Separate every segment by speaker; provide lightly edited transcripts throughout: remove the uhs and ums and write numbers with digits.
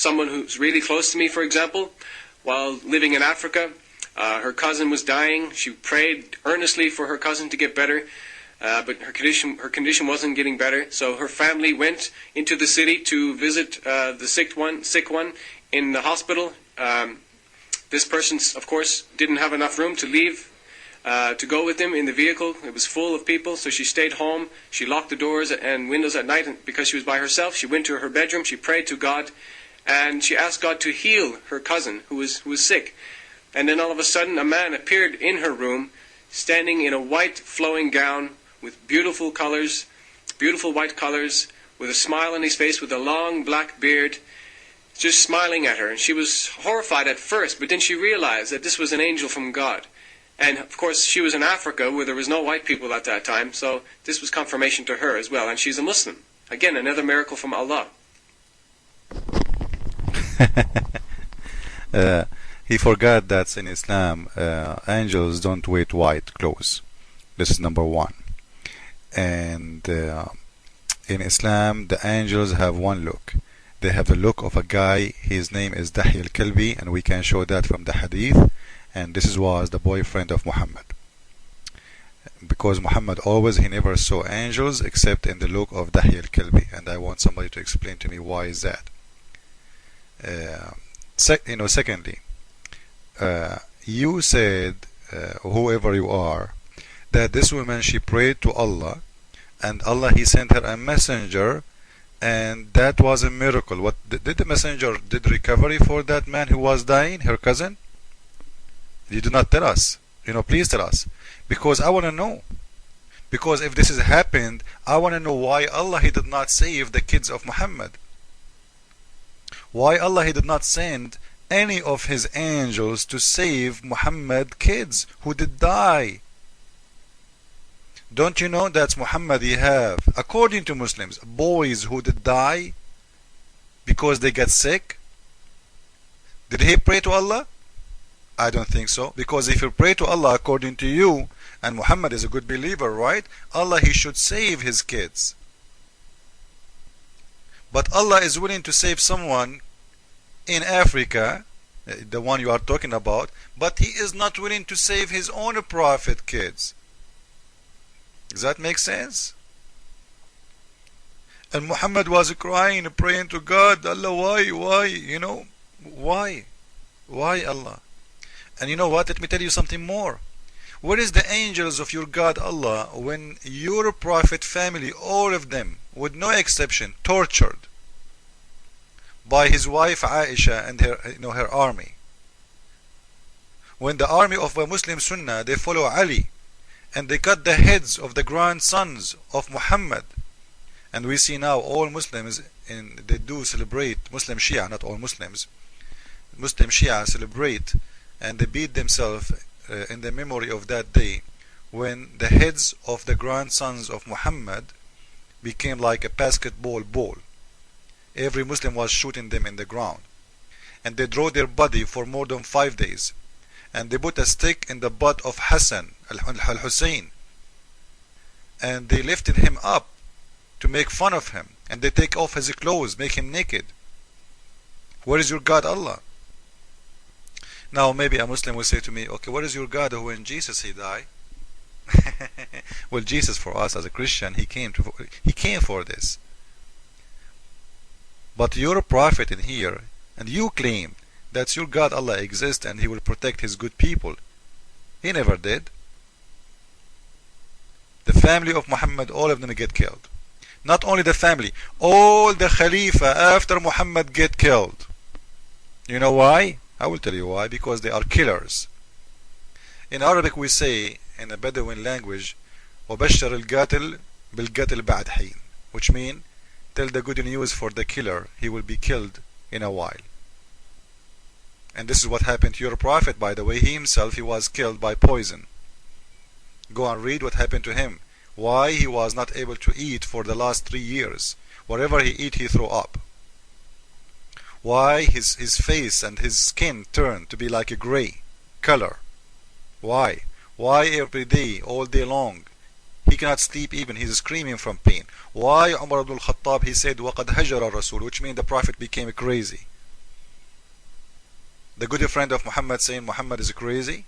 Speaker 1: someone who's really close to me, for example, while living in Africa. Her cousin was dying. She prayed earnestly for her cousin to get better, but her condition wasn't getting better. So her family went into the city to visit the sick one in the hospital. This person, of course, didn't have enough room to leave, to go with him in the vehicle. It was full of people, so she stayed home. She locked the doors and windows at night, and because she was by herself, she went to her bedroom, she prayed to God, and she asked God to heal her cousin who was sick. And then all of a sudden, a man appeared in her room, standing in a white flowing gown with beautiful colors, beautiful white colors, with a smile on his face, with a long black beard, just smiling at her. And she was horrified at first, but then she realized that this was an angel from God. And of course, she was in Africa, where there was no white people at that time, so this was confirmation to her as well. And she's a Muslim. Again, another miracle from Allah.
Speaker 2: He forgot that in Islam, angels don't wear white clothes. This is number one. And in Islam, the angels have one look. They have the look of a guy. His name is Dahi al-Kalbi, and we can show that from the hadith. And this was the boyfriend of Muhammad. Because Muhammad he never saw angels except in the look of Dahi al-Kalbi. And I want somebody to explain to me why is that. Secondly, you said, whoever you are, that this woman, she prayed to Allah, and Allah, he sent her a messenger, and that was a miracle. What did the messenger did recovery for that man who was dying, her cousin? You do not tell us. Please tell us, because I want to know. Because if this has happened, I want to know why Allah, he did not save the kids of Muhammad. Why Allah, he did not send any of his angels to save Muhammad kids who did die. Don't you know that Muhammad, he have, according to Muslims, boys who did die because they get sick? Did he pray to Allah? I don't think so, because if you pray to Allah according to you, and Muhammad is a good believer, right? Allah, he should save his kids. But Allah is willing to save someone in Africa, the one you are talking about, but he is not willing to save his own prophet kids. Does that make sense? And Muhammad was crying, praying to God, Allah, why? Why Allah? And you know what? Let me tell you something more. Where is the angels of your God Allah when your prophet family, all of them, with no exception, tortured by his wife Aisha and her army? When the army of the Muslim Sunnah, they follow Ali, and they cut the heads of the grandsons of Muhammad. And we see now all Muslims, they do celebrate, Muslim Shia, not all Muslims, Muslim Shia celebrate, and they beat themselves in the memory of that day when the heads of the grandsons of Muhammad became like a basketball ball. Every Muslim was shooting them in the ground, and they draw their body for more than 5 days, and they put a stick in the butt of Hassan al-Hussein, and they lifted him up to make fun of him, and they take off his clothes, make him naked. Where is your God Allah? Now maybe a Muslim will say to me, okay, what is your God when Jesus he died? Well, Jesus for us as a Christian, he came for this. But your prophet in here, and you claim that your God Allah exists and he will protect his good people. He never did. The family of Muhammad, all of them get killed. Not only the family, all the Khalifa after Muhammad get killed. You know why? I will tell you why. Because they are killers. In Arabic we say, in the Bedouin language, وَبَشَّرِ الْقَاتِلِ بِالْقَاتِلِ بَعْدْ حِينٍ, which means, tell the good news for the killer, he will be killed in a while. And this is what happened to your prophet, by the way. He himself, he was killed by poison. Go and read what happened to him. Why he was not able to eat for the last 3 years. Whatever he eat, he threw up. Why his face and his skin turned to be like a gray color. Why? Why every day, all day long? He cannot sleep even. He's screaming from pain. Why Umar ibn al-Khattab, he said, وَقَدْ هَجَرَ الرَّسُولُ, which means the Prophet became crazy. The good friend of Muhammad saying Muhammad is crazy?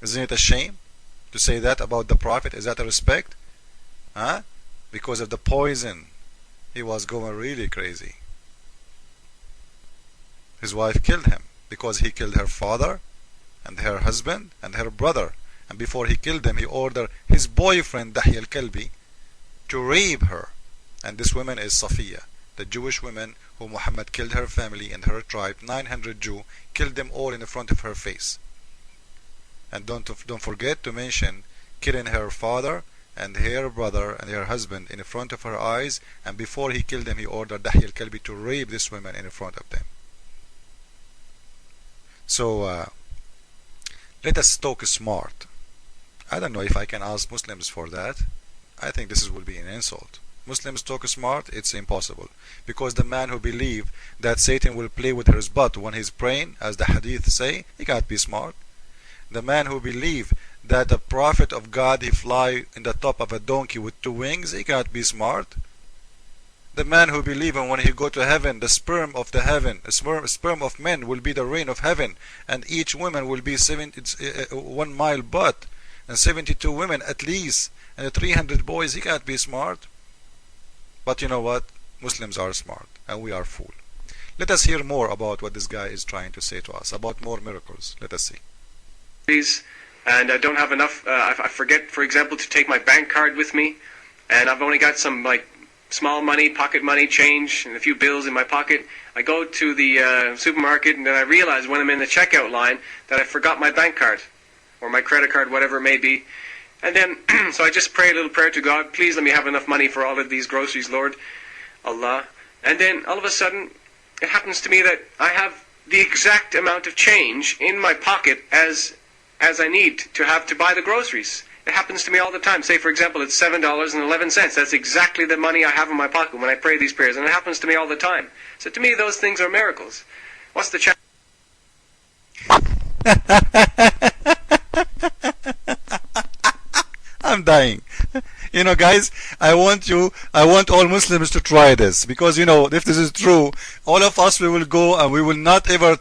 Speaker 2: Isn't it a shame to say that about the Prophet? Is that a respect? Huh? Because of the poison, he was going really crazy. His wife killed him because he killed her father and her husband and her brother. And before he killed them, he ordered his boyfriend Dahi al-Kalbi to rape her. And this woman is Safiya, the Jewish woman who Muhammad killed her family and her tribe. 900 Jews killed them all in the front of her face. And don't forget to mention killing her father and her brother and her husband in front of her eyes. And before he killed them, he ordered Dahi al-Kalbi to rape this woman in front of them. So let us talk smart. I don't know if I can ask Muslims for that. I think this will be an insult. Muslims talk smart, it's impossible. Because the man who believes that Satan will play with his butt when he's praying, as the hadith say, he can't be smart. The man who believes that the prophet of God, he fly in the top of a donkey with 2 wings, he can't be smart. The man who believes when he go to heaven, the sperm of the heaven, sperm of men will be the rain of heaven, and each woman will be 1 mile butt, and 72 women at least, and 300 boys, he can't be smart. But you know what? Muslims are smart, and we are fool. Let us hear more about what this guy is trying to say to us, about more miracles. Let us see.
Speaker 1: And I don't have enough, I forget, for example, to take my bank card with me, and I've only got some, like, small money, pocket money, change, and a few bills in my pocket. I go to the supermarket, and then I realize when I'm in the checkout line that I forgot my bank card, or my credit card, whatever it may be. And then, so I just pray a little prayer to God, please let me have enough money for all of these groceries, Lord, Allah. And then, all of a sudden, it happens to me that I have the exact amount of change in my pocket as I need to have to buy the groceries. It happens to me all the time. Say, for example, it's $7.11. That's exactly the money I have in my pocket when I pray these prayers. And it happens to me all the time. So to me, those things are miracles. What's the challenge?
Speaker 2: I'm dying. You know, guys, I want all Muslims to try this. Because, you know, if this is true, all of us, we will go and we will not ever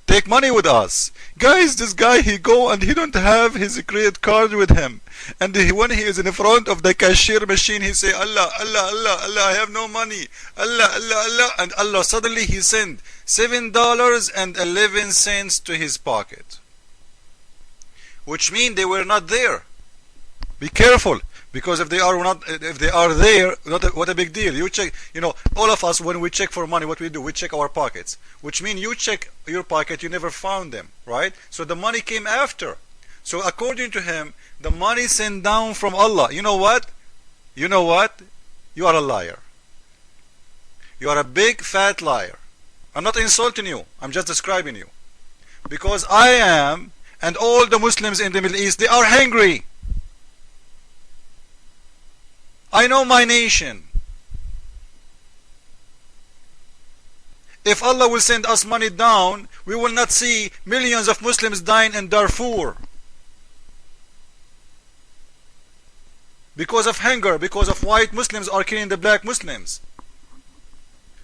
Speaker 2: take money with us. Guys, this guy, he go and he don't have his credit card with him. And when he is in front of the cashier machine, he say, Allah, Allah, Allah, Allah, I have no money. Allah, Allah, Allah. And Allah, suddenly he send $7.11 to his pocket. Which means they were not there. Be careful. Because if they are there, what a big deal. You check, you know, all of us, when we check for money, what we do, we check our pockets. Which means you check your pocket, you never found them, right? So the money came after. So according to him, the money sent down from Allah. You know what? You know what? You are a liar. You are a big fat liar. I'm not insulting you. I'm just describing you. Because I am, and all the Muslims in the Middle East, they are hungry. I know my nation. If Allah will send us money down, we will not see millions of Muslims dying in Darfur. Because of hunger, because of white Muslims are killing the black Muslims.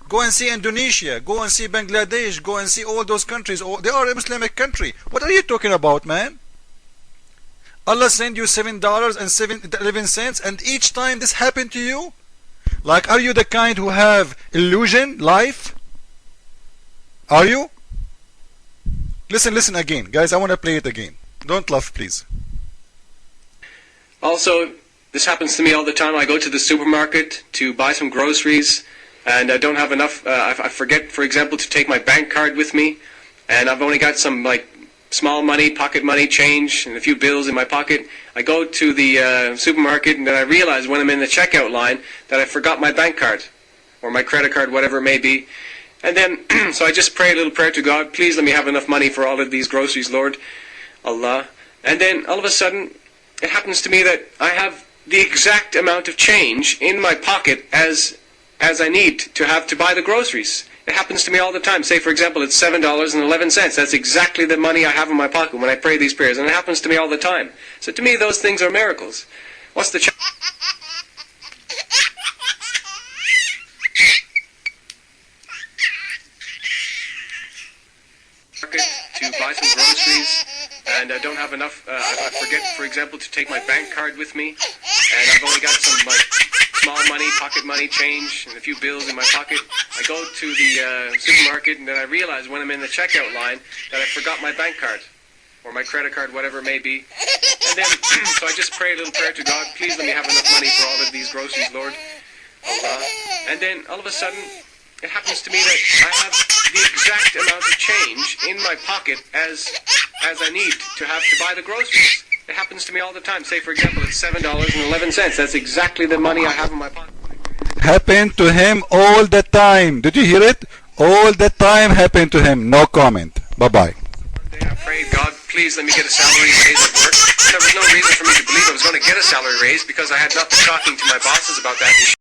Speaker 2: Go and see Indonesia, go and see Bangladesh, go and see all those countries. They are a Islamic country. What are you talking about, man? Allah send you $7.11, and each time this happened to you? Like, are you the kind who have illusion life? Are you? Listen again. Guys, I want to play it again. Don't laugh, please.
Speaker 1: Also, this happens to me all the time. I go to the supermarket to buy some groceries, and I don't have enough, I forget, for example, to take my bank card with me, and I've only got some, like, small money, pocket money, change, and a few bills in my pocket. I go to the supermarket, and then I realize when I'm in the checkout line that I forgot my bank card, or my credit card, whatever it may be. And then, so I just pray a little prayer to God, please let me have enough money for all of these groceries, Lord, Allah. And then, all of a sudden, it happens to me that I have the exact amount of change in my pocket as I need to have to buy the groceries. It happens to me all the time. Say, for example, it's $7.11. That's exactly the money I have in my pocket when I pray these prayers. And it happens to me all the time. So to me, those things are miracles. What's the challenge? buy some groceries, and I don't have enough. I forget, for example, to take my bank card with me, and I've only got some small money, pocket money, change, and a few bills in my pocket. I go to the supermarket, and then I realize when I'm in the checkout line that I forgot my bank card or my credit card, whatever it may be. And then, so I just pray a little prayer to God, please let me have enough money for all of these groceries, Lord. Allah. And then all of a sudden, it happens to me that I have the exact amount of change in my pocket as I need to have to buy the groceries. It happens to me all the time. Say, for example, it's $7.11. That's exactly the money I have in my pocket.
Speaker 2: Happened to him all the time. Did you hear it? All the time happened to him. No comment. Bye-bye.
Speaker 1: One day I prayed, God, please let me get a salary raise at work. There was no reason for me to believe I was going to get a salary raise because I had not been talking to my bosses about that issue.